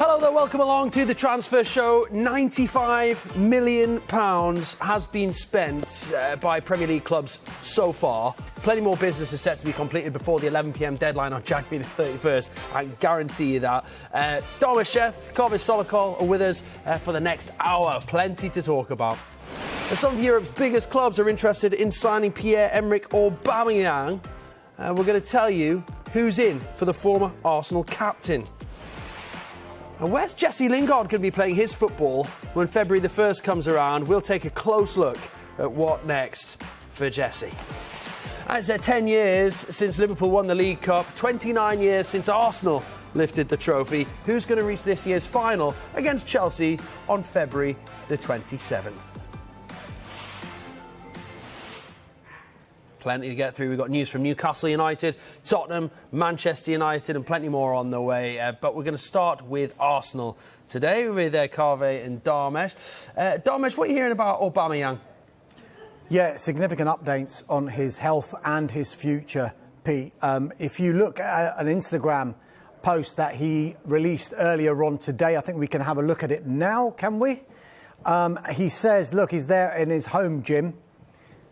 Hello there, welcome along to the transfer show. £95 million has been spent by Premier League clubs so far. Plenty more business is set to be completed before the 11 p.m. deadline on January the 31st. I can guarantee you that. Thomas Chef, Corvis Solokol are with us for the next hour. Plenty to talk about. Some of Europe's biggest clubs are interested in signing Pierre-Emerick Aubameyang. We're going to tell you who's in for the former Arsenal captain. And where's Jesse Lingard going to be playing his football when February the 1st comes around? We'll take a close look at what next for Jesse. And it's 10 years since Liverpool won the League Cup, 29 years since Arsenal lifted the trophy. Who's going to reach this year's final against Chelsea on February the 27th? Plenty to get through. We've got news from Newcastle United, Tottenham, Manchester United and plenty more on the way. But we're going to start with Arsenal today with Carve and Darmesh. Darmesh, what are you hearing about Aubameyang? Yeah, significant updates on his health and his future, Pete. If you look at an Instagram post that he released earlier on today, I think we can have a look at it now, can we? He says, look, he's there in his home gym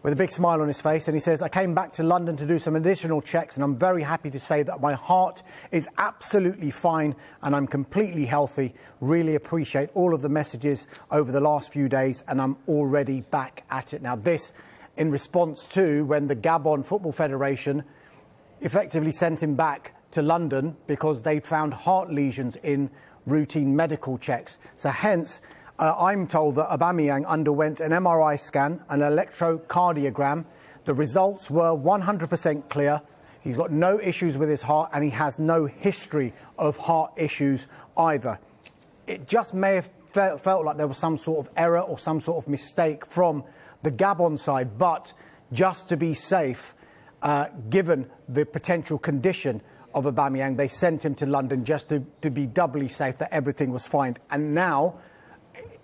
with a big smile on his face, and he says, I came back to London to do some additional checks, and I'm very happy to say that my heart is absolutely fine and I'm completely healthy. Really appreciate all of the messages over the last few days, and I'm already back at it. Now, this in response to when the Gabon Football Federation effectively sent him back to London because they found heart lesions in routine medical checks. So hence, I'm told that Aubameyang underwent an MRI scan, an electrocardiogram. The results were 100% clear. He's got no issues with his heart and he has no history of heart issues either. It just may have felt like there was some sort of error or some sort of mistake from the Gabon side, but just to be safe, given the potential condition of Aubameyang, they sent him to London just to be doubly safe that everything was fine. And now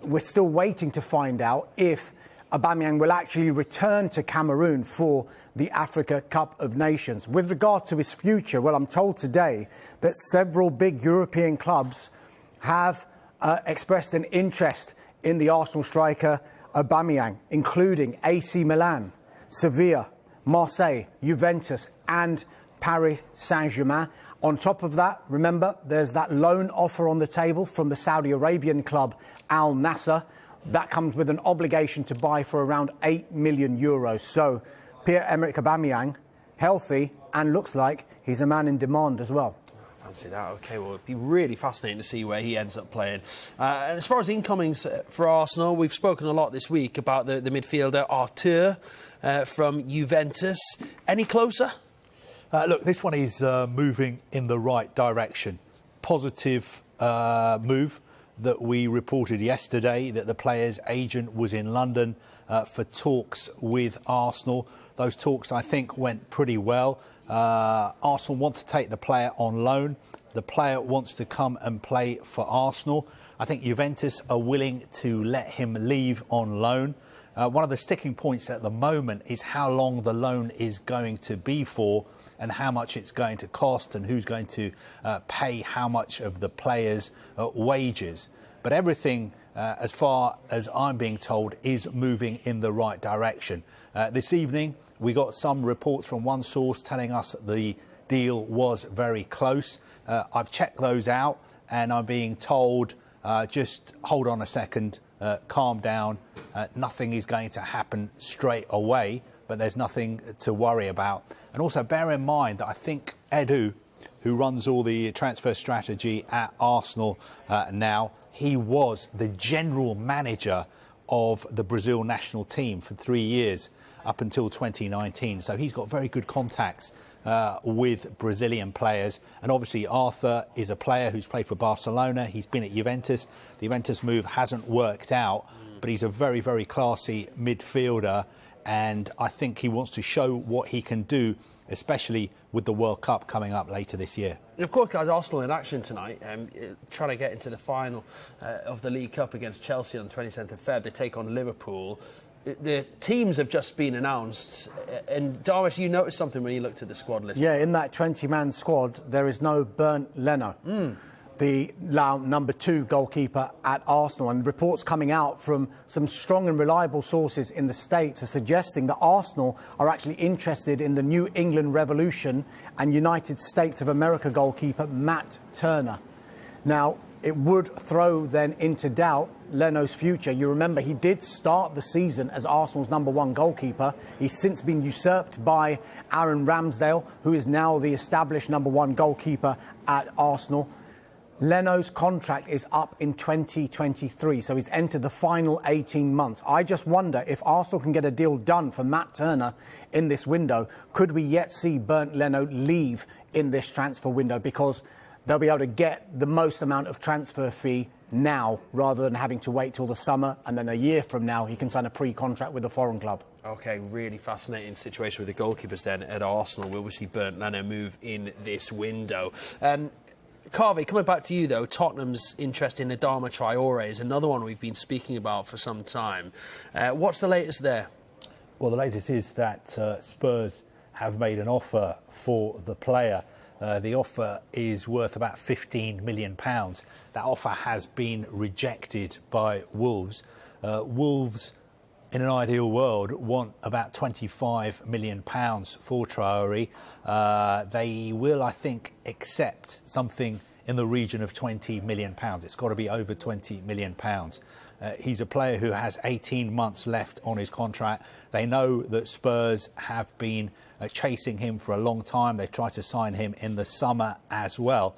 we're still waiting to find out if Aubameyang will actually return to Cameroon for the Africa Cup of Nations. With regard to his future, well, I'm told today that several big European clubs have expressed an interest in the Arsenal striker Aubameyang, including AC Milan, Sevilla, Marseille, Juventus and Paris Saint-Germain. On top of that, remember, there's that loan offer on the table from the Saudi Arabian club Al Nassr. That comes with an obligation to buy for around €8 million. So Pierre-Emerick Aubameyang, healthy, and looks like he's a man in demand as well. Fancy that. OK, well, it'd be really fascinating to see where he ends up playing. And as far as incomings for Arsenal, we've spoken a lot this week about the midfielder Arthur from Juventus. Any closer? Look, this one is moving in the right direction. Positive move that we reported yesterday, that the player's agent was in London for talks with Arsenal. Those talks, I think, went pretty well. Arsenal want to take the player on loan. The player wants to come and play for Arsenal. I think Juventus are willing to let him leave on loan. One of the sticking points at the moment is how long the loan is going to be for and how much it's going to cost and who's going to pay how much of the player's wages. But everything, as far as I'm being told, is moving in the right direction. This evening, we got some reports from one source telling us that the deal was very close. I've checked those out and I'm being told, just hold on a second, calm down. Nothing is going to happen straight away, but there's nothing to worry about. And also bear in mind that I think Edu, who runs all the transfer strategy at Arsenal now, he was the general manager of the Brazil national team for 3 years up until 2019. So he's got very good contacts with Brazilian players. And obviously Arthur is a player who's played for Barcelona. He's been at Juventus. The Juventus move hasn't worked out, but he's a very, very classy midfielder. And I think he wants to show what he can do, especially with the World Cup coming up later this year. And of course, guys, Arsenal in action tonight, trying to get into the final of the League Cup against Chelsea on the 27th of Feb. They take on Liverpool. The teams have just been announced. And Darvish, you noticed something when you looked at the squad list? Yeah, in that 20-man squad, there is no Bernd Leno. the now number 2 goalkeeper at Arsenal. And reports coming out from some strong and reliable sources in the States are suggesting that Arsenal are actually interested in the New England Revolution and United States of America goalkeeper Matt Turner. Now, it would throw then into doubt Leno's future. You remember he did start the season as Arsenal's number 1 goalkeeper. He's since been usurped by Aaron Ramsdale, who is now the established number 1 goalkeeper at Arsenal. Leno's contract is up in 2023, so he's entered the final 18 months. I just wonder if Arsenal can get a deal done for Matt Turner in this window. Could we yet see Bernd Leno leave in this transfer window? Because they'll be able to get the most amount of transfer fee now rather than having to wait till the summer, and then a year from now he can sign a pre-contract with a foreign club. OK, really fascinating situation with the goalkeepers then at Arsenal. Will we see Bernd Leno move in this window? Carvey, coming back to you, though, Tottenham's interest in Adama Traore is another one we've been speaking about for some time. What's the latest there? Well, the latest is that Spurs have made an offer for the player. The offer is worth about £15 million. That offer has been rejected by Wolves. Wolves, in an ideal world, want about £25 million for Traore. They will, I think, accept something in the region of £20 million. It's got to be over £20 million. He's a player who has 18 months left on his contract. They know that Spurs have been chasing him for a long time. They tried to sign him in the summer as well.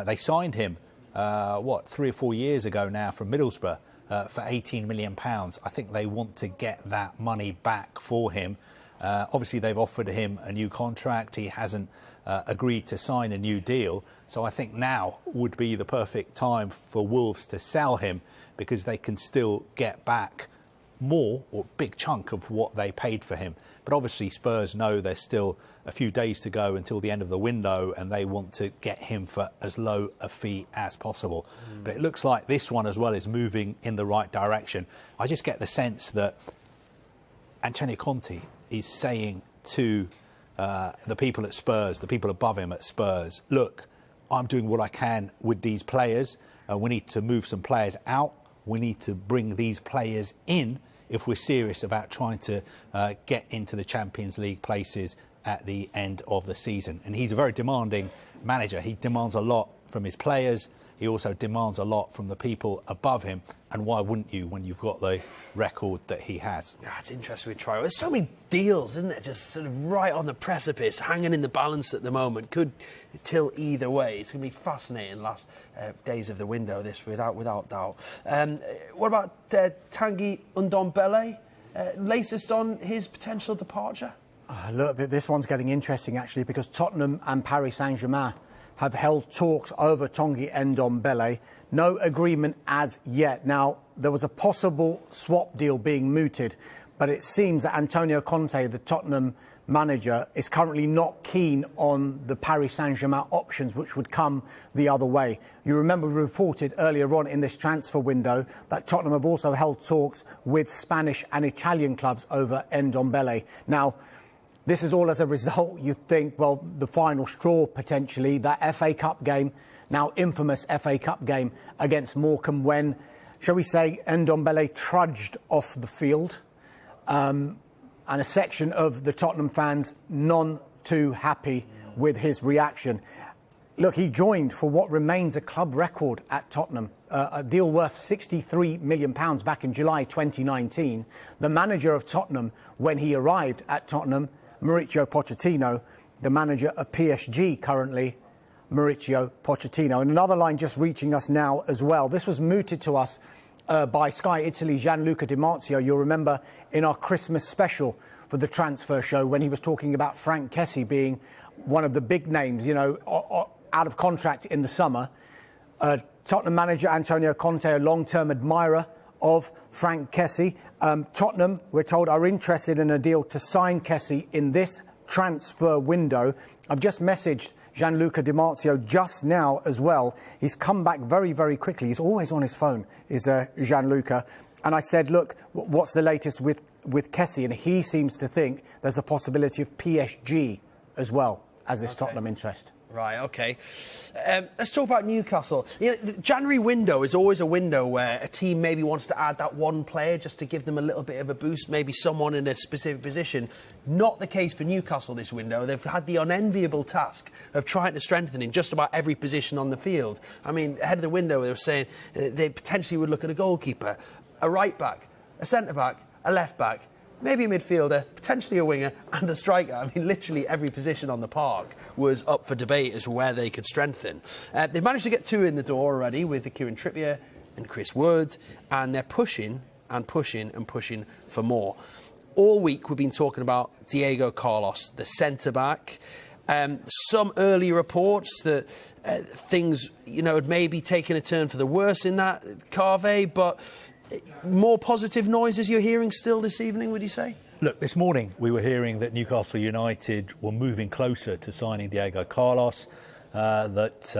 They signed him, 3 or 4 years ago now from Middlesbrough for £18 million. I think they want to get that money back for him. Obviously, they've offered him a new contract. He hasn't agreed to sign a new deal. So I think now would be the perfect time for Wolves to sell him, because they can still get back more, or a big chunk of what they paid for him. But obviously Spurs know there's still a few days to go until the end of the window, and they want to get him for as low a fee as possible. But it looks like this one as well is moving in the right direction. I just get the sense that Antonio Conte is saying to the people at Spurs, the people above him at Spurs, look, I'm doing what I can with these players. We need to move some players out. We need to bring these players in if we're serious about trying to get into the Champions League places at the end of the season. And he's a very demanding manager. He demands a lot from his players. He also demands a lot from the people above him. And why wouldn't you when you've got the record that he has? Yeah, it's interesting with Traore. There's so many deals, isn't there? Just sort of right on the precipice, hanging in the balance at the moment. Could tilt either way. It's going to be fascinating last days of the window, this, without doubt. What about Tanguy Ndombele? Latest on his potential departure? Look, this one's getting interesting, actually, because Tottenham and Paris Saint-Germain have held talks over Tanguy Ndombele. No agreement as yet. Now, there was a possible swap deal being mooted, but it seems that Antonio Conte, the Tottenham manager, is currently not keen on the Paris Saint-Germain options, which would come the other way. You remember we reported earlier on in this transfer window that Tottenham have also held talks with Spanish and Italian clubs over Ndombele. Now, this is all as a result, you think, well, the final straw potentially, that FA Cup game, now infamous FA Cup game against Morecambe, when, shall we say, Ndombele trudged off the field, and a section of the Tottenham fans none too happy with his reaction. Look, he joined for what remains a club record at Tottenham, a deal worth £63 million back in July 2019. The manager of Tottenham, when he arrived at Tottenham, Mauricio Pochettino, the manager of PSG currently, Mauricio Pochettino. And another line just reaching us now as well. This was mooted to us by Sky Italy, Gianluca Di Marzio. You'll remember in our Christmas special for the transfer show when he was talking about Frank Kessie being one of the big names, you know, out of contract in the summer. Tottenham manager Antonio Conte, a long-term admirer of Frank Kessie. Tottenham, we're told, are interested in a deal to sign Kessie in this transfer window. I've just messaged Gianluca Di Marzio just now as well. He's come back very, very quickly. He's always on his phone, is Gianluca. And I said, look, what's the latest with Kessie? And he seems to think there's a possibility of PSG as well as this Tottenham interest. Right, OK. Let's talk about Newcastle. You know, the January window is always a window where a team maybe wants to add that one player just to give them a little bit of a boost, maybe someone in a specific position. Not the case for Newcastle this window. They've had the unenviable task of trying to strengthen in just about every position on the field. I mean, ahead of the window, they were saying they potentially would look at a goalkeeper, a right-back, a centre-back, a left-back, maybe a midfielder, potentially a winger and a striker. I mean, literally every position on the park was up for debate as to where they could strengthen. They've managed to get 2 in the door already with Kieran Trippier and Chris Wood, and they're pushing and pushing and pushing for more. All week we've been talking about Diego Carlos, the centre-back. Some early reports that things, you know, had maybe taken a turn for the worse in that Carve, but more positive noises you're hearing still this evening, would you say? Look, this morning we were hearing that Newcastle United were moving closer to signing Diego Carlos, that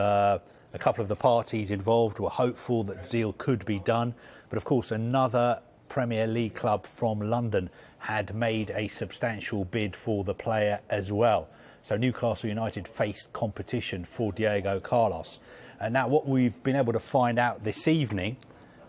a couple of the parties involved were hopeful that the deal could be done. But of course, another Premier League club from London had made a substantial bid for the player as well. So Newcastle United faced competition for Diego Carlos. And now what we've been able to find out this evening,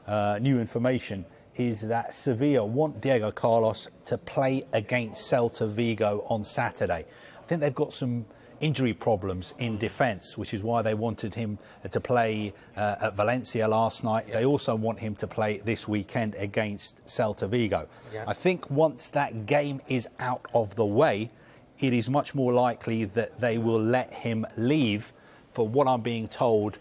new information, is that Sevilla want Diego Carlos to play against Celta Vigo on Saturday. I think they've got some injury problems in defence, which is why they wanted him to play at Valencia last night. They also want him to play this weekend against Celta Vigo. I think once that game is out of the way, it is much more likely that they will let him leave for what I'm being told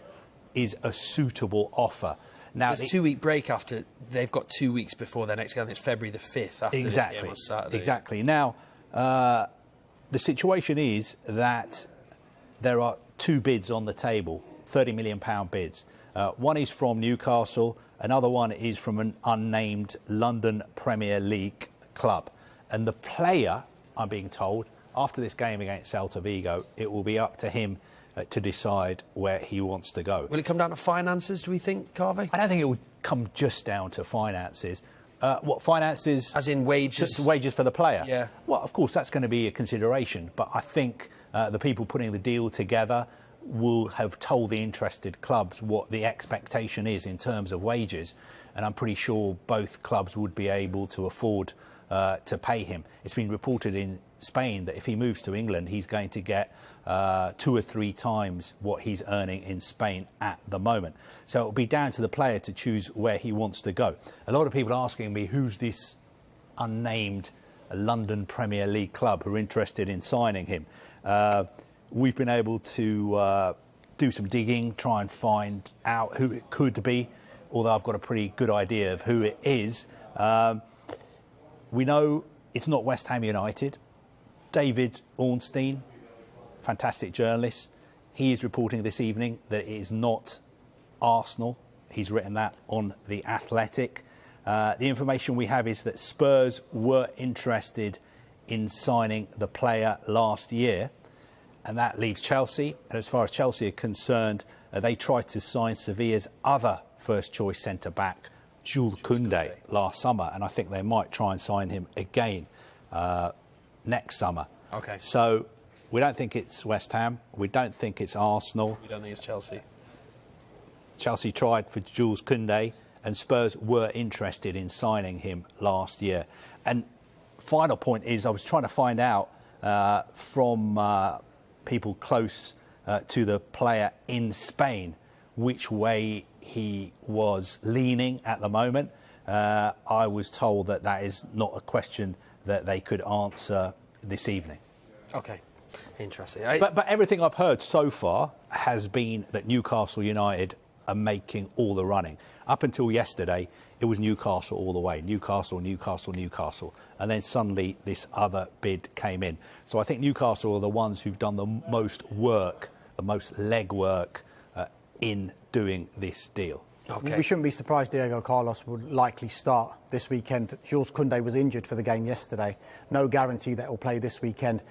is a suitable offer. Now, there's a 2-week break after. They've got 2 weeks before their next game. It's February the 5th after this game on Saturday. Exactly. Now, the situation is that there are 2 bids on the table, £30 million bids. One is from Newcastle. Another one is from an unnamed London Premier League club. And the player, I'm being told, after this game against Celta Vigo, it will be up to him to decide where he wants to go. Will it come down to finances, do we think, Carvey? I don't think it would come just down to finances. What finances? As in wages? Just wages for the player? Yeah. Well, of course, that's going to be a consideration. But I think the people putting the deal together will have told the interested clubs what the expectation is in terms of wages. And I'm pretty sure both clubs would be able to afford to pay him. It's been reported in Spain that if he moves to England, he's going to get 2 or 3 times what he's earning in Spain at the moment. So it'll be down to the player to choose where he wants to go. A lot of people are asking me, who's this unnamed London Premier League club who are interested in signing him? We've been able to do some digging, try and find out who it could be, although I've got a pretty good idea of who it is. We know it's not West Ham United. David Ornstein, fantastic journalist, he is reporting this evening that it is not Arsenal. He's written that on The Athletic. The information we have is that Spurs were interested in signing the player last year, and that leaves Chelsea. And as far as Chelsea are concerned, they tried to sign Sevilla's other first-choice centre-back, Jules Koundé, last summer, and I think they might try and sign him again next summer. OK. So we don't think it's West Ham. We don't think it's Arsenal. We don't think it's Chelsea. Chelsea tried for Jules Koundé, and Spurs were interested in signing him last year. And final point is, I was trying to find out from people close to the player in Spain which way he was leaning at the moment. I was told that that is not a question that they could answer this evening. OK. Interesting. But everything I've heard so far has been that Newcastle United are making all the running. Up until yesterday, it was Newcastle all the way. Newcastle, Newcastle, Newcastle. And then suddenly this other bid came in. So I think Newcastle are the ones who've done the most work, the most legwork in doing this deal. Okay. We shouldn't be surprised Diego Carlos would likely start this weekend. Jules Koundé was injured for the game yesterday. No guarantee that he'll play this weekend.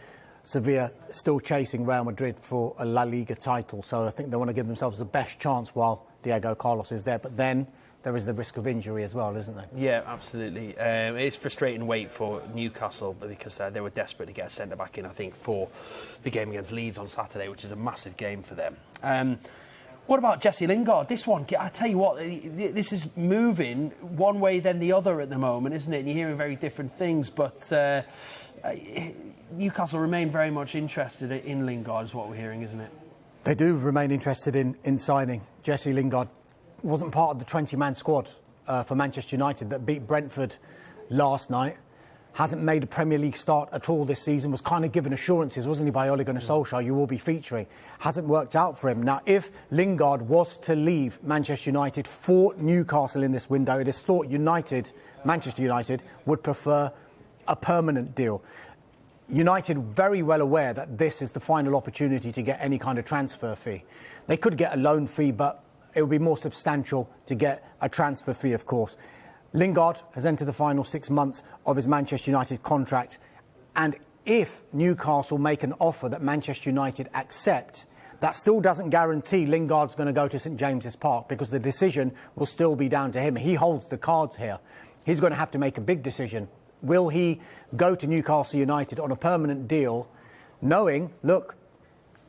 Sevilla still chasing Real Madrid for a La Liga title, so I think they want to give themselves the best chance while Diego Carlos is there. But then there is the risk of injury as well, isn't there? Yeah, absolutely. It's frustrating wait for Newcastle because they were desperate to get a centre-back in, I think, for the game against Leeds on Saturday, which is a massive game for them. What about Jesse Lingard? This one, I tell you what, this is moving one way then the other at the moment, isn't it? And you're hearing very different things, but Newcastle remain very much interested in Lingard, is what we're hearing, isn't it? They do remain interested in signing Jesse Lingard. Wasn't part of the 20-man squad for Manchester United that beat Brentford last night. Hasn't made a Premier League start at all this season. Was kind of given assurances, wasn't he, by Ole Gunnar Solskjaer, you will be featuring. Hasn't worked out for him. Now, if Lingard was to leave Manchester United for Newcastle in this window, it is thought Manchester United would prefer a permanent deal. United very well aware that this is the final opportunity to get any kind of transfer fee. They could get a loan fee, but it would be more substantial to get a transfer fee, of course. Lingard has entered the final 6 months of his Manchester United contract, and if Newcastle make an offer that Manchester United accept, that still doesn't guarantee Lingard's going to go to St James's Park, because the decision will still be down to him. He holds the cards here. He's going to have to make a big decision. Will he go to Newcastle United on a permanent deal, knowing, look,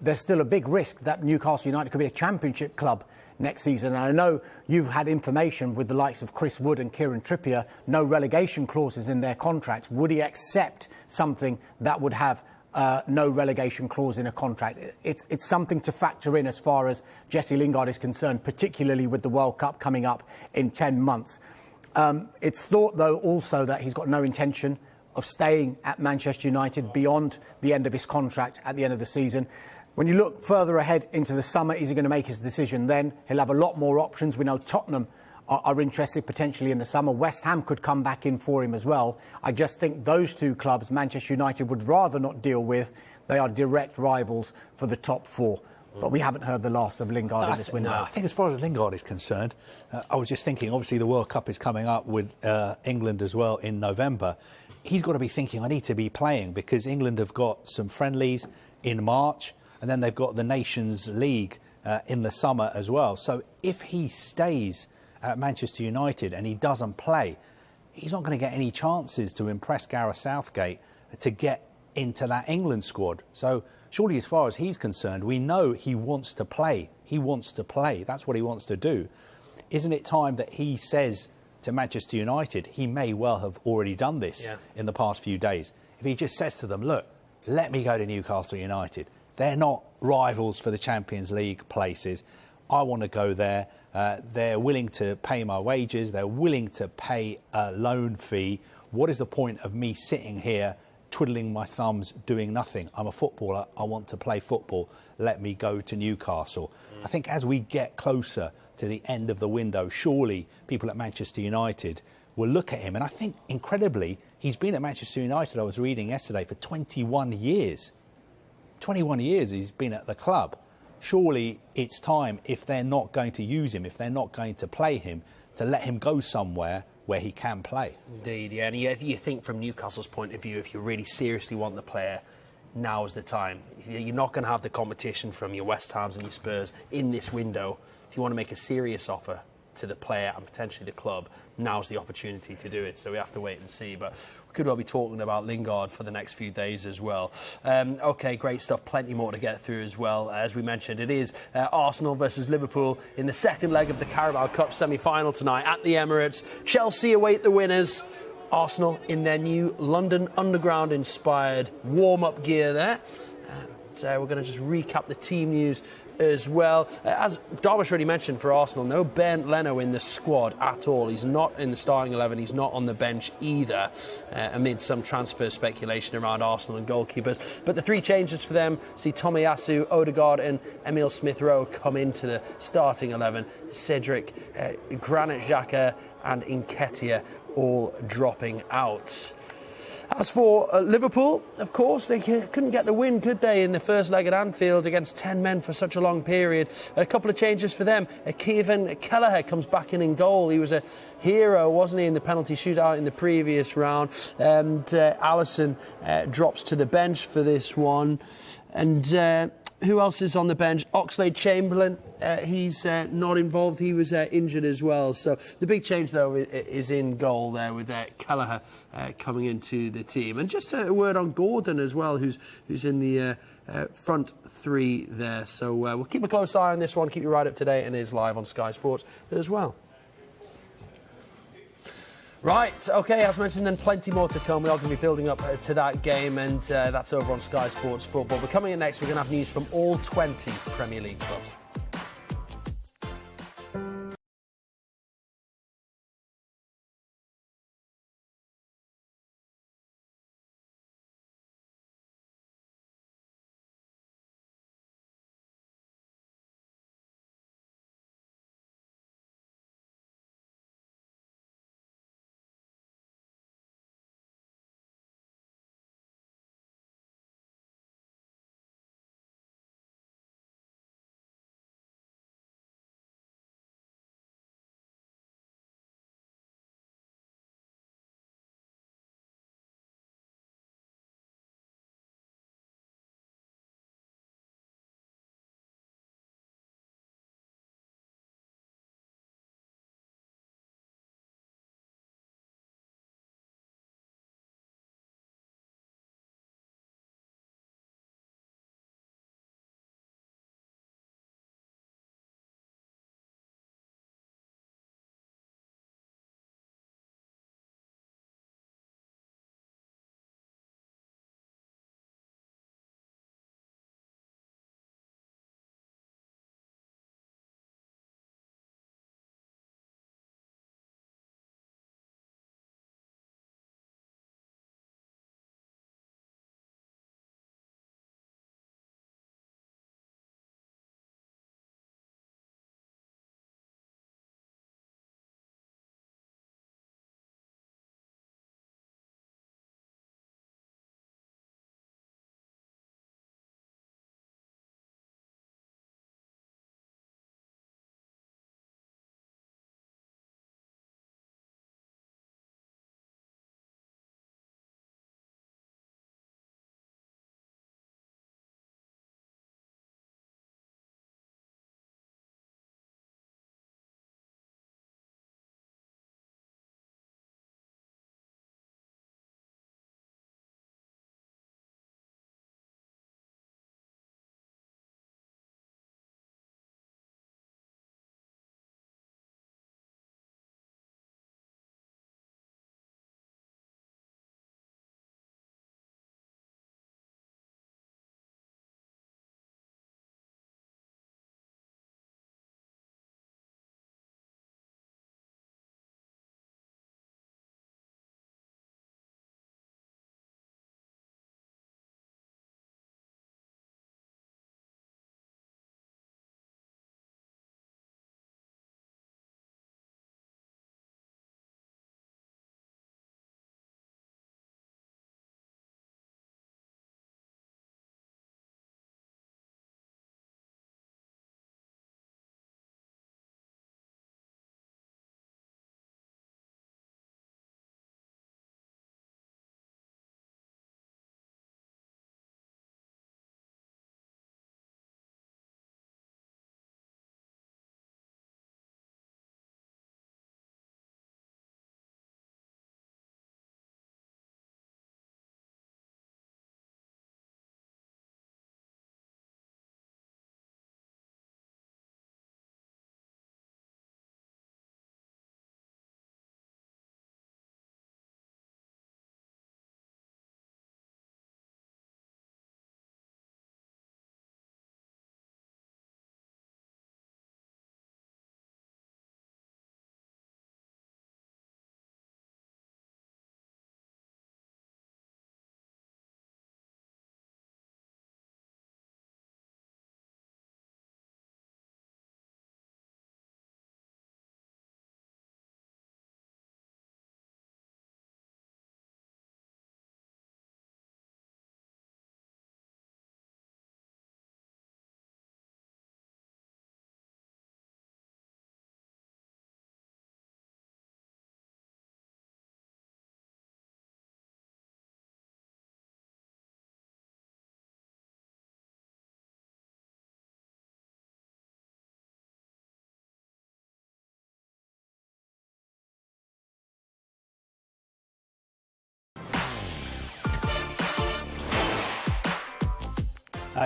there's still a big risk that Newcastle United could be a championship club next season? And I know you've had information with the likes of Chris Wood and Kieran Trippier, no relegation clauses in their contracts. Would he accept something that would have no relegation clause in a contract? It's something to factor in as far as Jesse Lingard is concerned, particularly with the World Cup coming up in 10 months. It's thought, though, also that he's got no intention of staying at Manchester United beyond the end of his contract at the end of the season. When you look further ahead into the summer, is he going to make his decision then? He'll have a lot more options. We know Tottenham are interested potentially in the summer. West Ham could come back in for him as well. I just think those two clubs, Manchester United would rather not deal with. They are direct rivals for the top four. But we haven't heard the last of Lingard in this window. I think as far as Lingard is concerned, I was just thinking, obviously the World Cup is coming up with England as well in November. He's got to be thinking, I need to be playing, because England have got some friendlies in March, and then they've got the Nations League in the summer as well. So if he stays at Manchester United and he doesn't play, he's not going to get any chances to impress Gareth Southgate to get into that England squad. So surely, as far as he's concerned, we know he wants to play. He wants to play. That's what he wants to do. Isn't it time that he says to Manchester United, he may well have already done this in the past few days, if he just says to them, look, let me go to Newcastle United. They're not rivals for the Champions League places. I want to go there. They're willing to pay my wages. They're willing to pay a loan fee. What is the point of me sitting here twiddling my thumbs, doing nothing? I'm a footballer. I want to play football. Let me go to Newcastle. I think as we get closer to the end of the window, surely people at Manchester United will look at him. And I think, incredibly, he's been at Manchester United, I was reading yesterday, for 21 years. 21 years he's been at the club. Surely it's time, if they're not going to use him, if they're not going to play him, to let him go somewhere where he can play. Indeed, yeah. And you think from Newcastle's point of view, if you really seriously want the player, now is the time. You're not going to have the competition from your West Hams and your Spurs in this window. If you want to make a serious offer to the player and potentially the club, now's the opportunity to do it. So we have to wait and see. But we could well be talking about Lingard for the next few days as well. OK, great stuff. Plenty more to get through as well. As we mentioned, it is Arsenal versus Liverpool in the second leg of the Carabao Cup semi-final tonight at the Emirates. Chelsea await the winners. Arsenal in their new London Underground-inspired warm-up gear there. We're going to just recap the team news as well. As Darvish already mentioned, for Arsenal, no Bernd Leno in the squad at all. He's not in the starting 11. He's not on the bench either, amid some transfer speculation around Arsenal and goalkeepers. But the three changes for them see Tomiyasu, Odegaard and Emile Smith-Rowe come into the starting 11. Cedric, Granit Xhaka and Nketiah all dropping out. As for Liverpool, of course, they couldn't get the win, could they, in the first leg at Anfield against 10 men for such a long period. A couple of changes for them. Kevin Kelleher comes back in goal. He was a hero, wasn't he, in the penalty shootout in the previous round. And Alisson drops to the bench for this one. And Who else is on the bench? Oxlade-Chamberlain. He's not involved. He was injured as well. So the big change, though, is in goal there with Kelleher coming into the team. And just a word on Gordon as well, who's in the front three there. So we'll keep a close eye on this one, keep you right up to date, and it is live on Sky Sports as well. Right, OK, as mentioned, then plenty more to come. We are going to be building up to that game, and that's over on Sky Sports Football. But coming in next, we're going to have news from all 20 Premier League clubs.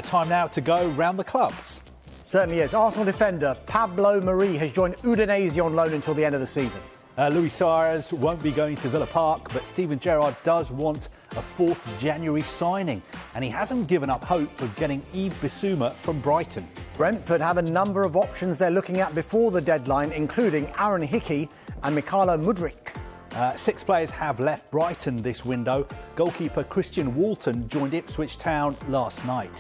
Time now to go round the clubs. Certainly is. Arsenal defender Pablo Mari has joined Udinese on loan until the end of the season. Luis Suarez won't be going to Villa Park, but Steven Gerrard does want a 4th January signing, and he hasn't given up hope of getting Yves Bissouma from Brighton. Brentford have a number of options they're looking at before the deadline, including Aaron Hickey and Mykhailo Mudryk. 6 players have left Brighton this window. Goalkeeper Christian Walton joined Ipswich Town last night.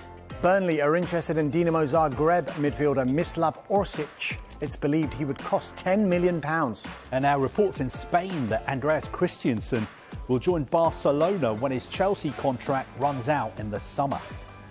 Burnley are interested in Dinamo Zagreb midfielder Mislav Orsic. It's believed he would cost £10 million. And now reports in Spain that Andreas Christensen will join Barcelona when his Chelsea contract runs out in the summer.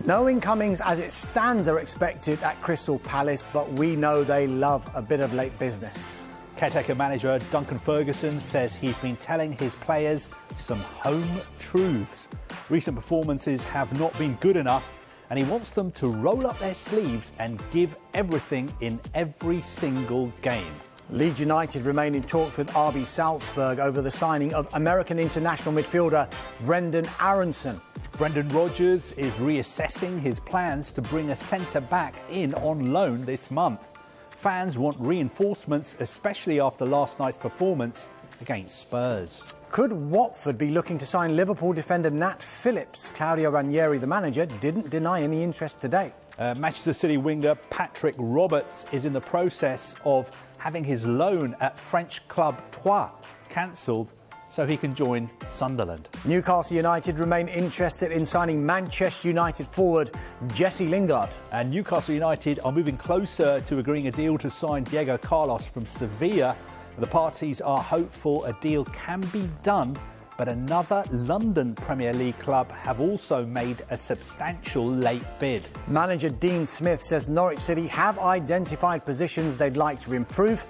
No incomings as it stands are expected at Crystal Palace, but we know they love a bit of late business. Caretaker manager Duncan Ferguson says he's been telling his players some home truths. Recent performances have not been good enough, and he wants them to roll up their sleeves and give everything in every single game. Leeds United remain in talks with RB Salzburg over the signing of American international midfielder Brendan Aronson. Brendan Rodgers is reassessing his plans to bring a centre-back in on loan this month. Fans want reinforcements, especially after last night's performance against Spurs. Could Watford be looking to sign Liverpool defender Nat Phillips? Claudio Ranieri, the manager, didn't deny any interest today. Manchester City winger Patrick Roberts is in the process of having his loan at French club Troyes cancelled so he can join Sunderland. Newcastle United remain interested in signing Manchester United forward Jesse Lingard. And Newcastle United are moving closer to agreeing a deal to sign Diego Carlos from Sevilla. The parties are hopeful a deal can be done, but another London Premier League club have also made a substantial late bid. Manager Dean Smith says Norwich City have identified positions they'd like to improve,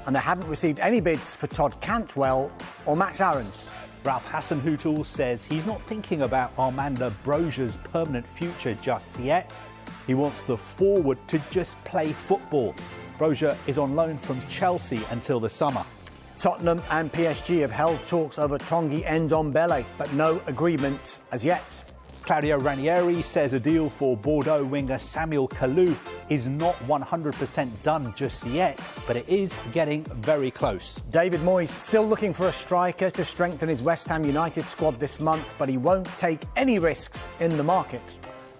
and they haven't received any bids for Todd Cantwell or Max Aarons. Ralph Hasenhüttl says he's not thinking about Armando Broja's permanent future just yet. He wants the forward to just play football. Broja is on loan from Chelsea until the summer. Tottenham and PSG have held talks over Tanguy Ndombele, but no agreement as yet. Claudio Ranieri says a deal for Bordeaux winger Samuel Kalou is not 100% done just yet, but it is getting very close. David Moyes still looking for a striker to strengthen his West Ham United squad this month, but he won't take any risks in the market.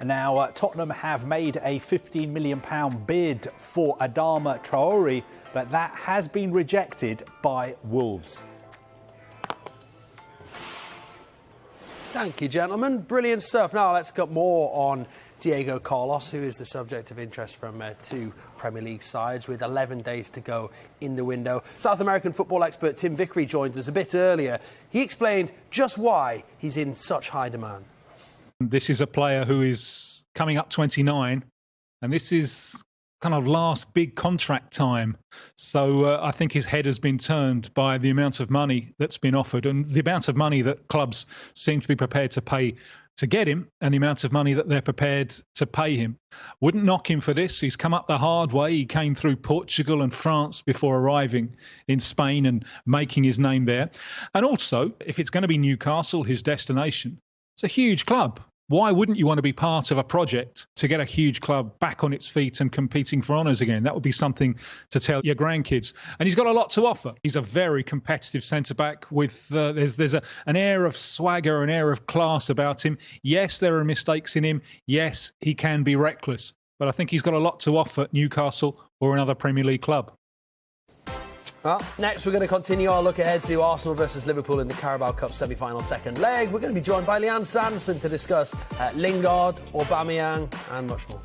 Now, Tottenham have made a £15 million bid for Adama Traore, but that has been rejected by Wolves. Thank you, gentlemen. Brilliant stuff. Now let's get more on Diego Carlos, who is the subject of interest from 2 Premier League sides with 11 days to go in the window. South American football expert Tim Vickery joins us a bit earlier. He explained just why he's in such high demand. This is a player who is coming up 29, and this is kind of last big contract time. So I think his head has been turned by the amount of money that's been offered and the amount of money that clubs seem to be prepared to pay to get him and the amount of money that they're prepared to pay him. Wouldn't knock him for this. He's come up the hard way. He came through Portugal and France before arriving in Spain and making his name there. And also, if it's going to be Newcastle, his destination, it's a huge club. Why wouldn't you want to be part of a project to get a huge club back on its feet and competing for honours again? That would be something to tell your grandkids. And he's got a lot to offer. He's a very competitive centre-back with there's an air of swagger, an air of class about him. Yes, there are mistakes in him. Yes, he can be reckless. But I think he's got a lot to offer at Newcastle or another Premier League club. Well, next we're going to continue our look ahead to Arsenal versus Liverpool in the Carabao Cup semi-final second leg. We're going to be joined by Leanne Sanderson to discuss Lingard, Aubameyang and much more.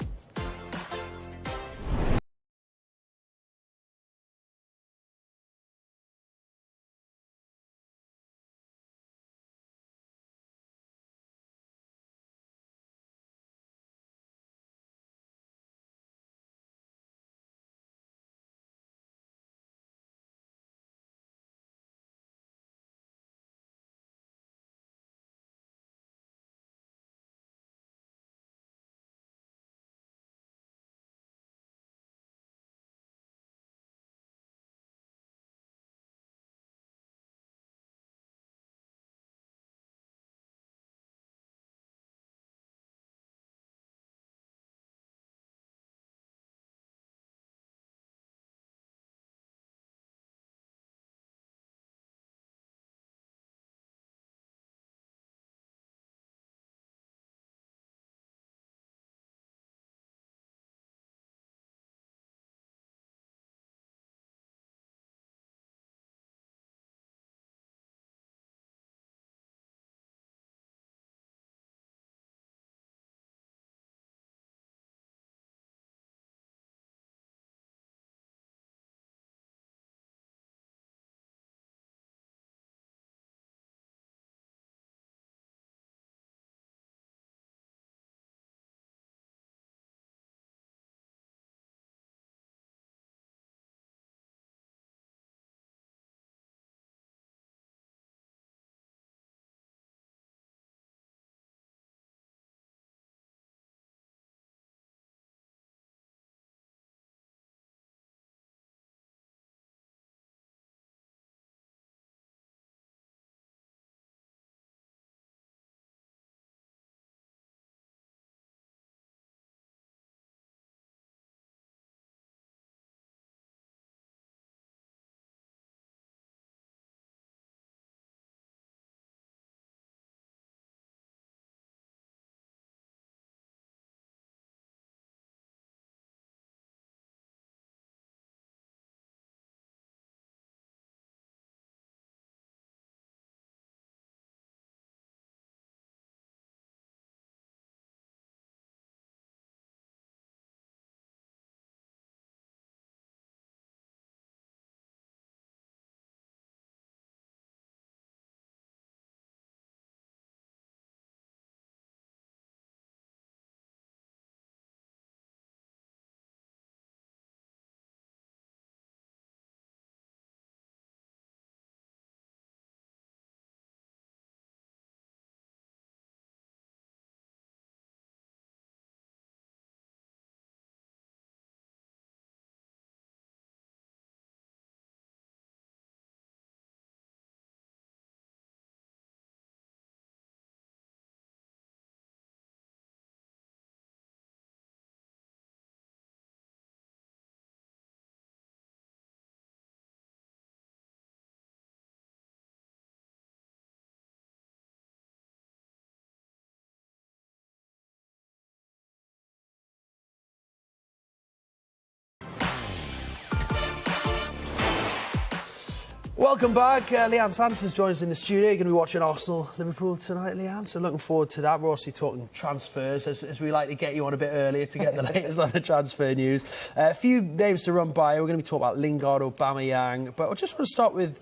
Welcome back. Leanne Sanderson's joined us in the studio. You're going to be watching Arsenal-Liverpool tonight, Leanne, so looking forward to that. We're also talking transfers, as we like to get you on a bit earlier to get the latest on the transfer news. A few names to run by. We're going to be talking about Lingard, Aubameyang, but I just want to start with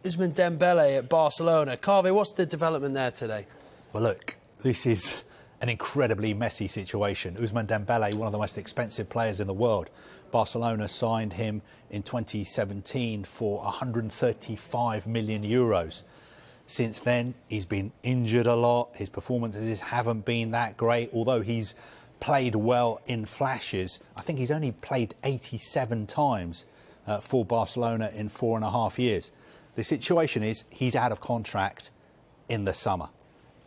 Ousmane Dembele at Barcelona. Carvey, what's the development there today? Well, look, this is an incredibly messy situation. Ousmane Dembele, one of the most expensive players in the world. Barcelona signed him in 2017 for 135 million euros. Since then, he's been injured a lot. His performances haven't been that great, although he's played well in flashes. I think he's only played 87 times for Barcelona in 4.5 years. The situation is he's out of contract in the summer.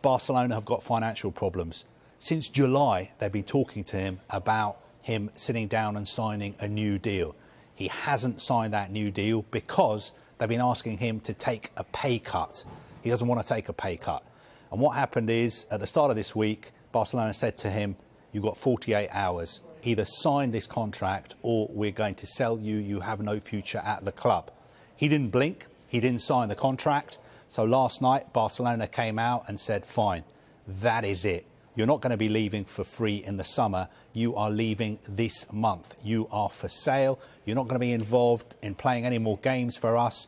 Barcelona have got financial problems. Since July, they've been talking to him about him sitting down and signing a new deal. He hasn't signed that new deal because they've been asking him to take a pay cut. He doesn't want to take a pay cut. And what happened is, at the start of this week, Barcelona said to him, you've got 48 hours. Either sign this contract or we're going to sell you. You have no future at the club. He didn't blink. He didn't sign the contract. So last night, Barcelona came out and said, fine, that is it. You're not going to be leaving for free in the summer. You are leaving this month. You are for sale. You're not going to be involved in playing any more games for us.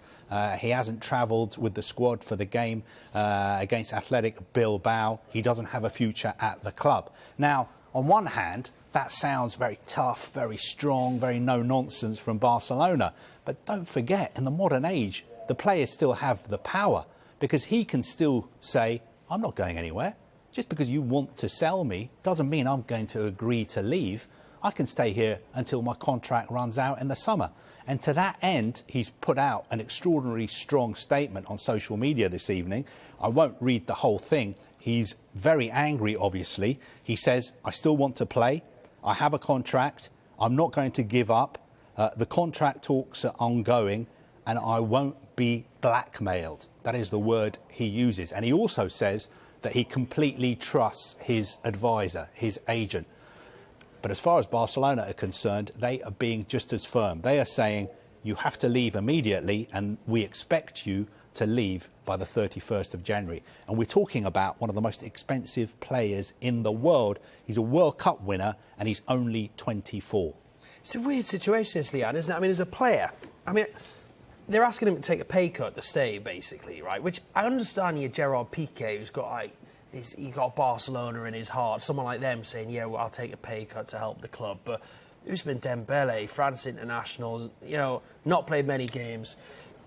He hasn't travelled with the squad for the game against Athletic Bilbao. He doesn't have a future at the club. Now, on one hand, that sounds very tough, very strong, very no-nonsense from Barcelona. But don't forget, in the modern age, the players still have the power because he can still say, I'm not going anywhere. Just because you want to sell me doesn't mean I'm going to agree to leave. I can stay here until my contract runs out in the summer. And to that end, he's put out an extraordinarily strong statement on social media this evening. I won't read the whole thing. He's very angry, obviously. He says, I still want to play. I have a contract. I'm not going to give up. The contract talks are ongoing and I won't be blackmailed. That is the word he uses. And he also says that he completely trusts his advisor, his agent. But as far as Barcelona are concerned, they are being just as firm. They are saying, you have to leave immediately and we expect you to leave by the 31st of January. And we're talking about one of the most expensive players in the world. He's a World Cup winner and he's only 24. It's a weird situation, Leanne, isn't it? I mean, as a player, they're asking him to take a pay cut to stay, basically, right? Which I understand you're Gerard Piqué, who's got he's got Barcelona in his heart. Someone like them saying, yeah, well, I'll take a pay cut to help the club. But Ousmane Dembele, France international, not played many games.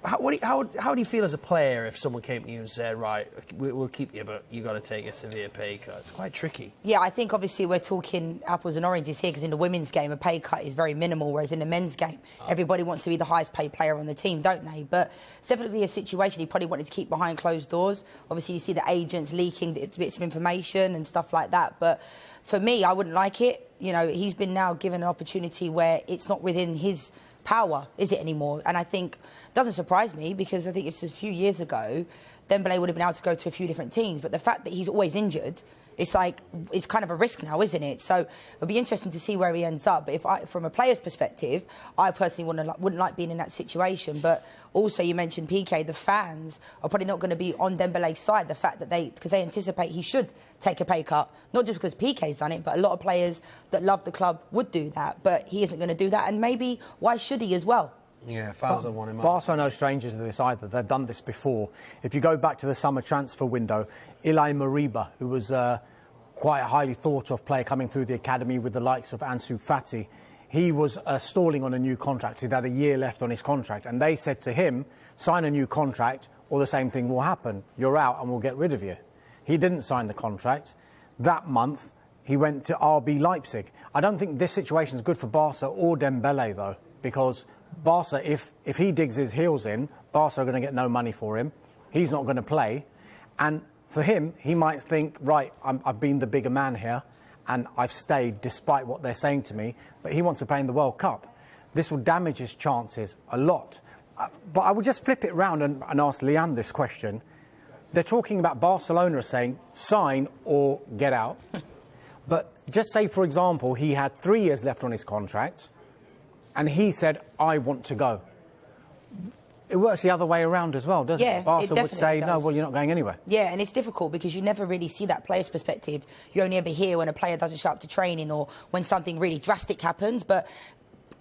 How do you feel as a player if someone came to you and said, right, we'll keep you, but you've got to take a severe pay cut? It's quite tricky. Yeah, I think obviously we're talking apples and oranges here because in the women's game, a pay cut is very minimal, whereas in the men's game, everybody wants to be the highest paid player on the team, don't they? But it's definitely a situation he probably wanted to keep behind closed doors. Obviously, you see the agents leaking bits of information and stuff like that. But for me, I wouldn't like it. He's been now given an opportunity where it's not within his power, is it anymore? And I think it doesn't surprise me because I think it's a few years ago, Dembele would have been able to go to a few different teams. But the fact that he's always injured, it's kind of a risk now, isn't it? So it'll be interesting to see where he ends up. But from a player's perspective, I personally wouldn't like being in that situation. But also, you mentioned Piqué, the fans are probably not going to be on Dembele's side. The fact that because they anticipate he should take a pay cut, not just because Piqué's done it, but a lot of players that love the club would do that. But he isn't going to do that, and maybe why should he as well? Yeah, fans don't want him. Barca are no strangers to this either. They've done this before. If you go back to the summer transfer window, Eli Marieba, who was quite a highly thought of player coming through the academy with the likes of Ansu Fati, he was stalling on a new contract. He'd had a year left on his contract, and they said to him, sign a new contract or the same thing will happen. You're out and we'll get rid of you. He didn't sign the contract. That month, he went to RB Leipzig. I don't think this situation is good for Barca or Dembele, though, because Barca, if he digs his heels in, Barca are going to get no money for him. He's not going to play. And for him, he might think, right, I've been the bigger man here, and I've stayed despite what they're saying to me, but he wants to play in the World Cup. This will damage his chances a lot. But I would just flip it round and ask Leanne this question. They're talking about Barcelona saying, sign or get out. But just say, for example, he had 3 years left on his contract, and he said, I want to go. It works the other way around as well, doesn't it? Barca would say, no, well, you're not going anywhere. Yeah, and it's difficult because you never really see that player's perspective. You only ever hear when a player doesn't show up to training or when something really drastic happens. But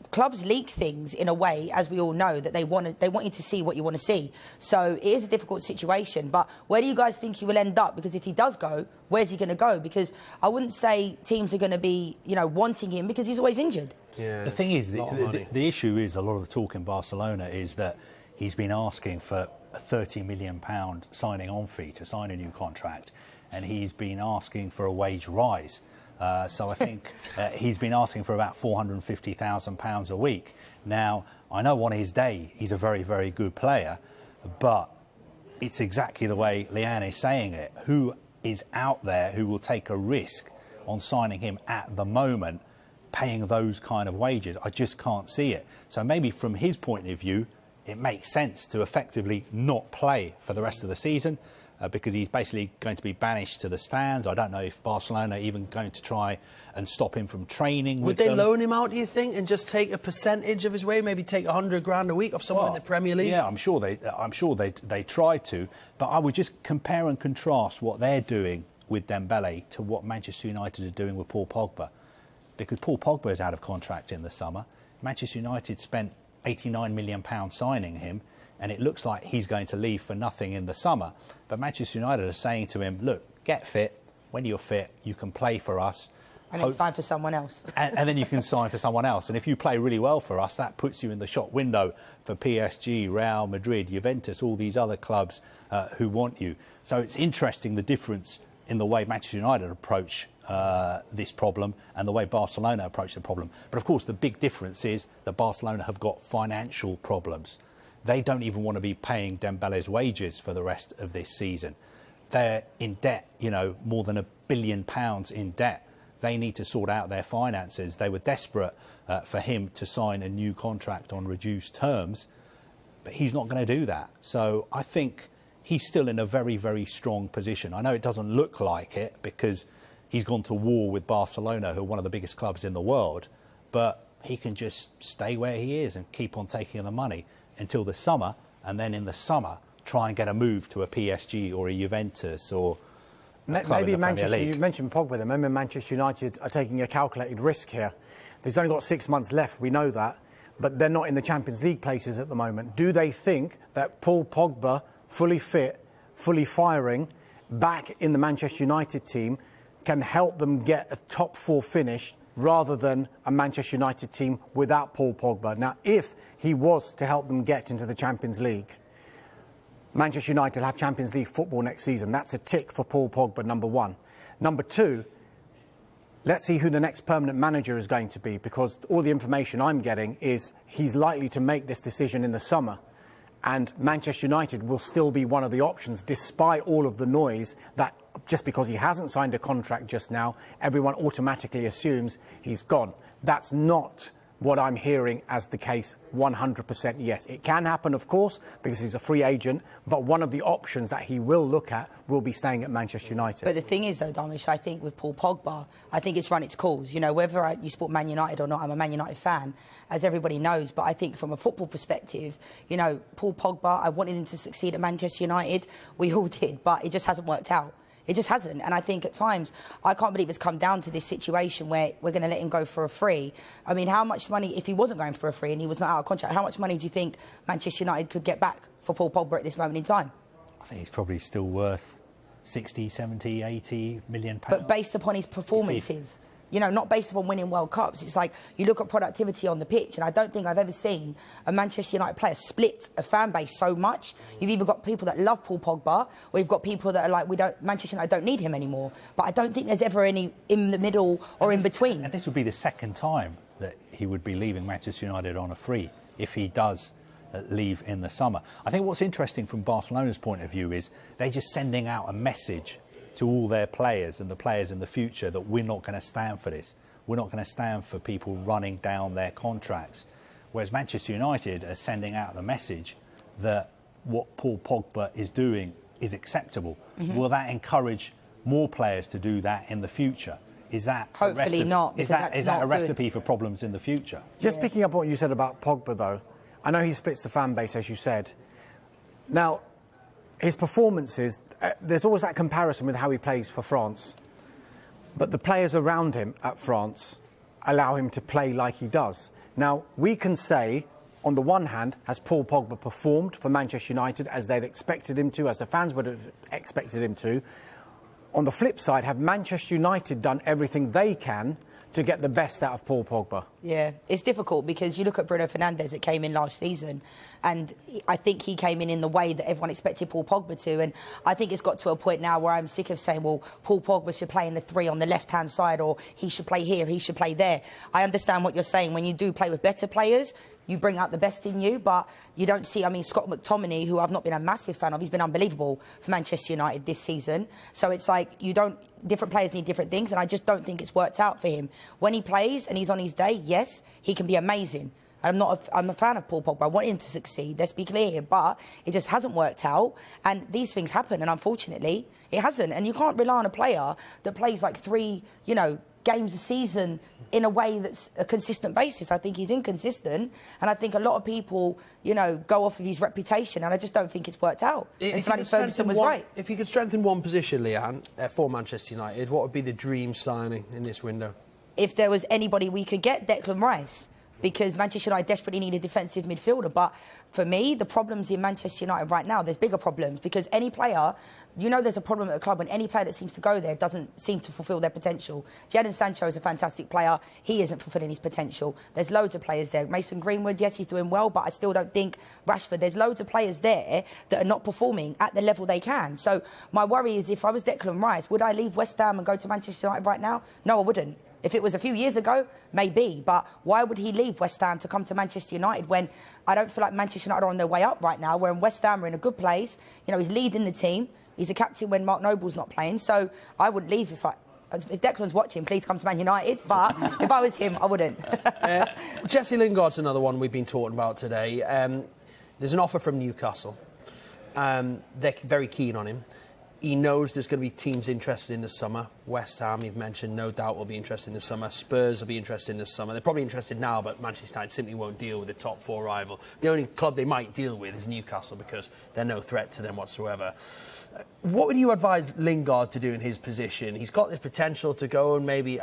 clubs leak things in a way, as we all know, that they want you to see what you want to see. So it is a difficult situation. But where do you guys think he will end up? Because if he does go, where's he going to go? Because I wouldn't say teams are going to be, wanting him because he's always injured. Yeah. The thing is, the issue is a lot of the talk in Barcelona is that he's been asking for a £30 million signing on fee to sign a new contract, and he's been asking for a wage rise. So I think he's been asking for about £450,000 a week. Now, I know on his day he's a very, very good player, but it's exactly the way Leanne is saying it. Who is out there who will take a risk on signing him at the moment, paying those kind of wages? I just can't see it. So maybe from his point of view, it makes sense to effectively not play for the rest of the season. Because he's basically going to be banished to the stands. I don't know if Barcelona are even going to try and stop him from training. Would they loan him out, do you think, and just take a percentage of his wage, maybe take $100,000 a week off someone in the Premier League? Yeah, I'm sure they tried to, but I would just compare and contrast what they're doing with Ndombele to what Manchester United are doing with Paul Pogba, because Paul Pogba is out of contract in the summer. Manchester United spent £89 million signing him, and it looks like he's going to leave for nothing in the summer. But Manchester United are saying to him, look, get fit. When you're fit, you can play for us. And then sign for someone else. and then you can sign for someone else. And if you play really well for us, that puts you in the shop window for PSG, Real Madrid, Juventus, all these other clubs who want you. So it's interesting, the difference in the way Manchester United approach this problem and the way Barcelona approach the problem. But, of course, the big difference is that Barcelona have got financial problems. They don't even want to be paying Dembele's wages for the rest of this season. They're in debt, more than £1 billion in debt. They need to sort out their finances. They were desperate for him to sign a new contract on reduced terms, but he's not going to do that. So I think he's still in a very, very strong position. I know it doesn't look like it because he's gone to war with Barcelona, who are one of the biggest clubs in the world, but he can just stay where he is and keep on taking the money until the summer, and then in the summer try and get a move to a PSG or a Juventus or a club in the Premier League. You mentioned Pogba. Maybe Manchester United are taking a calculated risk here. They've only got 6 months left, we know that, but they're not in the Champions League places at the moment. Do they think that Paul Pogba, fully fit, fully firing, back in the Manchester United team, can help them get a top 4 finish rather than a Manchester United team without Paul Pogba? Now, if he was to help them get into the Champions League, Manchester United will have Champions League football next season. That's a tick for Paul Pogba, number one. Number two, let's see who the next permanent manager is going to be, because all the information I'm getting is he's likely to make this decision in the summer, and Manchester United will still be one of the options, despite all of the noise that just because he hasn't signed a contract just now, everyone automatically assumes he's gone. That's not what I'm hearing as the case 100% yes. It can happen, of course, because he's a free agent, but one of the options that he will look at will be staying at Manchester United. But the thing is, though, Damish, I think with Paul Pogba, I think it's run its course. Whether you support Man United or not, I'm a Man United fan, as everybody knows. But I think from a football perspective, Paul Pogba, I wanted him to succeed at Manchester United. We all did, but it just hasn't worked out. It just hasn't. And I think at times, I can't believe it's come down to this situation where we're going to let him go for a free. I mean, how much money, if he wasn't going for a free and he was not out of contract, how much money do you think Manchester United could get back for Paul Pogba at this moment in time? I think he's probably still worth 60, 70, 80 million pounds. But based upon his performances, not based upon winning World Cups. It's like you look at productivity on the pitch, and I don't think I've ever seen a Manchester United player split a fan base so much. You've either got people that love Paul Pogba, or you've got people that are like, Manchester United don't need him anymore. But I don't think there's ever any in the middle or in between. And this would be the second time that he would be leaving Manchester United on a free if he does leave in the summer. I think what's interesting from Barcelona's point of view is they're just sending out a message to all their players and the players in the future that we're not going to stand for this. We're not going to stand for people running down their contracts. Whereas Manchester United are sending out the message that what Paul Pogba is doing is acceptable. Mm-hmm. Will that encourage more players to do that in the future? Is that hopefully not? Is that a recipe for problems in the future? Just picking up what you said about Pogba, though, I know he splits the fan base, as you said. Now, his performances, there's always that comparison with how he plays for France. But the players around him at France allow him to play like he does. Now, we can say, on the one hand, has Paul Pogba performed for Manchester United as they'd expected him to, as the fans would have expected him to? On the flip side, have Manchester United done everything they can to get the best out of Paul Pogba? Yeah, it's difficult because you look at Bruno Fernandes that came in last season, and I think he came in the way that everyone expected Paul Pogba to, and I think it's got to a point now where I'm sick of saying, well, Paul Pogba should play in the 3 on the left-hand side, or he should play here, he should play there. I understand what you're saying. When you do play with better players, you bring out the best in you, but you don't see, I mean, Scott McTominay, who I've not been a massive fan of, he's been unbelievable for Manchester United this season. So it's like, different players need different things, and I just don't think it's worked out for him. When he plays and he's on his day, yes, he can be amazing. I'm a fan of Paul Pogba. I want him to succeed, let's be clear here, but it just hasn't worked out, and these things happen, and unfortunately, it hasn't. And you can't rely on a player that plays like 3, games a season in a way that's a consistent basis. I think he's inconsistent, and I think a lot of people, go off of his reputation, and I just don't think it's worked out. And Ferguson was right. If you could strengthen one position, Leanne, for Manchester United, what would be the dream signing in this window? If there was anybody we could get, Declan Rice. Because Manchester United desperately need a defensive midfielder. But for me, the problems in Manchester United right now, there's bigger problems. Because any player, there's a problem at the club when any player that seems to go there doesn't seem to fulfil their potential. Jadon Sancho is a fantastic player. He isn't fulfilling his potential. There's loads of players there. Mason Greenwood, yes, he's doing well, but I still don't think Rashford. There's loads of players there that are not performing at the level they can. So my worry is, if I was Declan Rice, would I leave West Ham and go to Manchester United right now? No, I wouldn't. If it was a few years ago, maybe. But why would he leave West Ham to come to Manchester United when I don't feel like Manchester United are on their way up right now? Where in West Ham are in a good place. He's leading the team. He's a captain when Mark Noble's not playing. So I wouldn't leave if Declan's watching, please come to Man United. But if I was him, I wouldn't. Jesse Lingard's another one we've been talking about today. There's an offer from Newcastle. They're very keen on him. He knows there's going to be teams interested in the summer. West Ham, you've mentioned, no doubt will be interested in the summer. Spurs will be interested in the summer. They're probably interested now, but Manchester United simply won't deal with the top 4 rival. The only club they might deal with is Newcastle because they're no threat to them whatsoever. What would you advise Lingard to do in his position? He's got the potential to go and maybe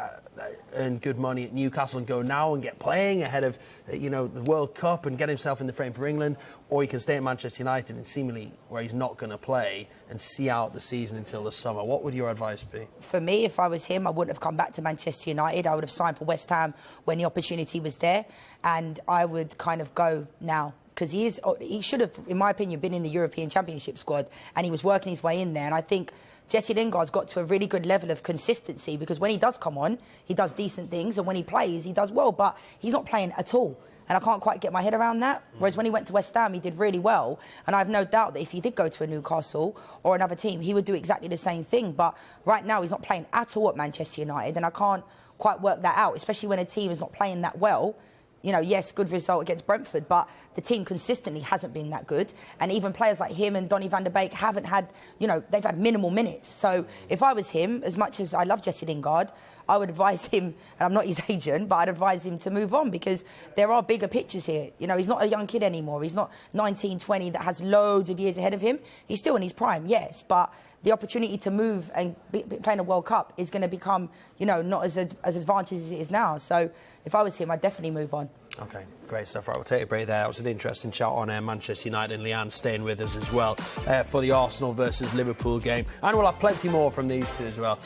earn good money at Newcastle and go now and get playing ahead of the World Cup and get himself in the frame for England, or he can stay at Manchester United and seemingly where he's not going to play and see out the season until the summer. What would your advice be? For me, if I was him, I wouldn't have come back to Manchester United. I would have signed for West Ham when the opportunity was there, and I would kind of go now. Because he should have, in my opinion, been in the European Championship squad, and he was working his way in there. And I think Jesse Lingard's got to a really good level of consistency, because when he does come on, he does decent things, and when he plays, he does well, but he's not playing at all. And I can't quite get my head around that. Whereas when he went to West Ham, he did really well. And I have no doubt that if he did go to a Newcastle or another team, he would do exactly the same thing. But right now, he's not playing at all at Manchester United, and I can't quite work that out, especially when a team is not playing that well. Yes, good result against Brentford, but the team consistently hasn't been that good. And even players like him and Donny van der Beek haven't had, they've had minimal minutes. So if I was him, as much as I love Jesse Lingard, I would advise him, and I'm not his agent, but I'd advise him to move on, because there are bigger pictures here. He's not a young kid anymore. He's not 19, 20 that has loads of years ahead of him. He's still in his prime, yes, but the opportunity to move and play in a World Cup is going to become, not as advantageous as it is now. So if I was him, I'd definitely move on. OK, great stuff. Right, we'll take a break there. That was an interesting chat on Manchester United, and Leanne staying with us as well for the Arsenal versus Liverpool game. And we'll have plenty more from these two as well.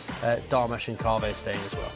Darmesh and Carve staying as well.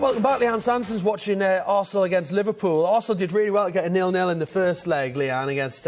Welcome back. Leanne Sanson's watching Arsenal against Liverpool. Arsenal did really well to get a 0-0 in the first leg, Leanne, against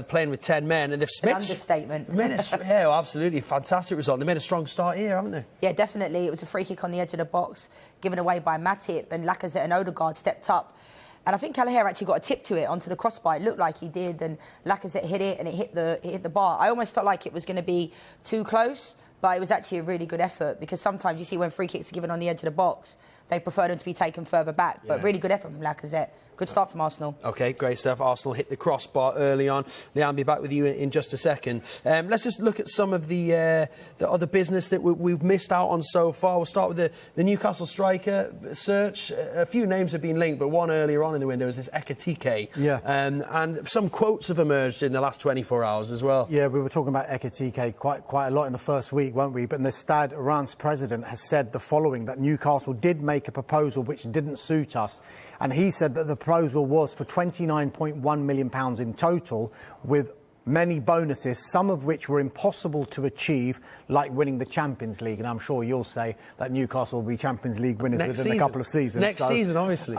playing with 10 men. And they've An understatement. Yeah, absolutely. Fantastic result. They made a strong start here, haven't they? Yeah, definitely. It was a free kick on the edge of the box, given away by Matip, and Lacazette and Odegaard stepped up. And I think Kelleher actually got a tip to it onto the crossbar. It looked like he did, and Lacazette hit it, and it hit the bar. I almost felt like it was going to be too close, but it was actually a really good effort, because sometimes you see when free kicks are given on the edge of the box, they prefer them to be taken further back. But really good effort from Lacazette. Good start from Arsenal. OK, great stuff. Arsenal hit the crossbar early on. Leanne, I'll be back with you in just a second. Let's just look at some of the other business that we've missed out on so far. We'll start with the Newcastle striker search. A few names have been linked, but one earlier on in the window is this Ekitike. Yeah. And some quotes have emerged in the last 24 hours as well. Yeah, we were talking about Ekitike quite a lot in the first week, weren't we? But the Stade Reims president has said the following, that Newcastle did make a proposal which didn't suit us. And he said that the proposal was for £29.1 million in total, with many bonuses, some of which were impossible to achieve, like winning the Champions League. And I'm sure you'll say that Newcastle will be Champions League winners within a couple of seasons. Next season, obviously.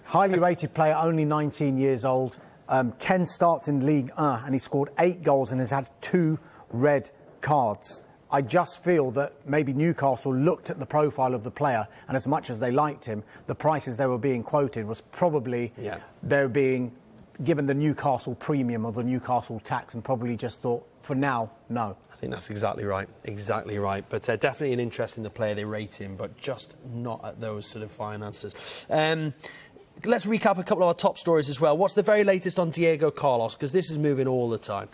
Highly rated player, only 19 years old, 10 starts in Ligue 1, and he scored 8 goals and has had 2 red cards. I just feel that maybe Newcastle looked at the profile of the player, and as much as they liked him, the prices they were being quoted was probably they were being given the Newcastle premium or the Newcastle tax, and probably just thought, for now, no. I think that's exactly right. Exactly right. But definitely an interest in the player. They rate him, but just not at those sort of finances. Let's recap a couple of our top stories as well. What's the very latest on Diego Carlos? Because this is moving all the time.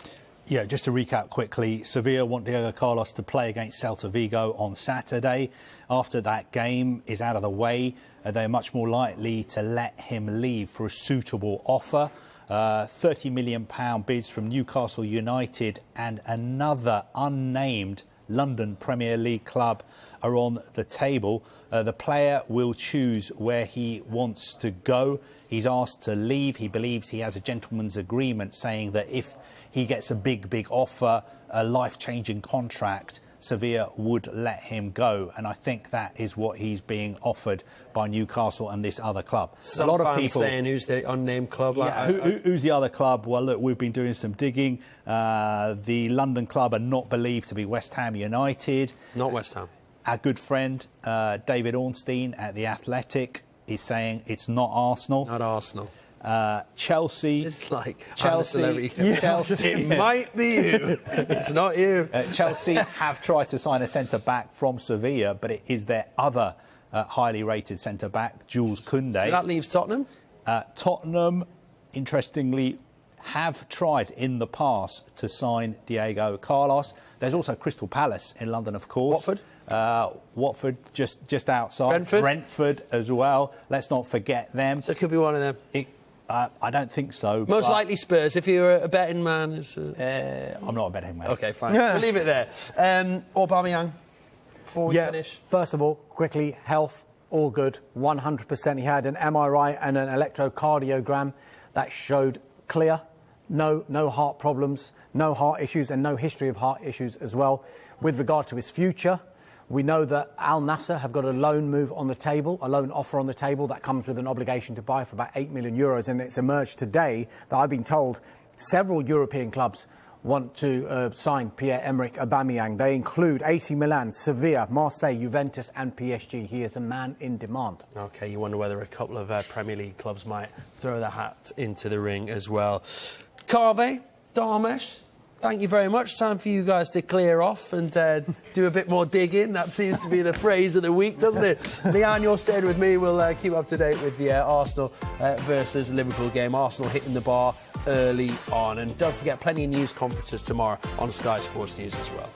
Yeah, just to recap quickly, Sevilla want Diego Carlos to play against Celta Vigo on Saturday. After that game is out of the way, they're much more likely to let him leave for a suitable offer. £30 million bids from Newcastle United and another unnamed London Premier League club are on the table. The player will choose where he wants to go. He's asked to leave. He believes he has a gentleman's agreement saying that if he gets a big offer, a life-changing contract, Sevilla would let him go. And I think that is what he's being offered by Newcastle and this other club. A lot of people saying, who's the unnamed club? Who's the other club? Well, look, we've been doing some digging. The London club are not believed to be West Ham United. Not West Ham. Our good friend, David Ornstein at The Athletic, is saying it's not Arsenal. Not Arsenal. Chelsea. It's like Chelsea. Chelsea. It might be you. It's not you. Chelsea have tried to sign a centre-back from Sevilla, but it is their other highly rated centre-back, Jules Koundé. So that leaves Tottenham? Tottenham, interestingly, have tried in the past to sign Diego Carlos. There's also Crystal Palace in London, of course. Watford? Watford, just outside. Brentford as well. Let's not forget them. So it could be one of them. I don't think so. Most likely Spurs, if you're a betting man. I'm not a betting man. OK, fine. We'll leave it there. Aubameyang, before we finish. First of all, quickly, health, all good. 100%. He had an MRI and an electrocardiogram that showed clear. No heart problems, no heart issues, and no history of heart issues as well. With regard to his future, we know that Al Nassr have got a loan move on the table, a loan offer on the table that comes with an obligation to buy for about €8 million. And it's emerged today that I've been told several European clubs want to sign Pierre-Emerick Aubameyang. They include AC Milan, Sevilla, Marseille, Juventus and PSG. He is a man in demand. OK, you wonder whether a couple of Premier League clubs might throw their hat into the ring as well. Kaveh, Darmesh, thank you very much. Time for you guys to clear off and do a bit more digging. That seems to be the phrase of the week, doesn't it? Leanne, you're staying with me. We'll keep up to date with the Arsenal versus Liverpool game. Arsenal hitting the bar early on. And don't forget, plenty of news conferences tomorrow on Sky Sports News as well.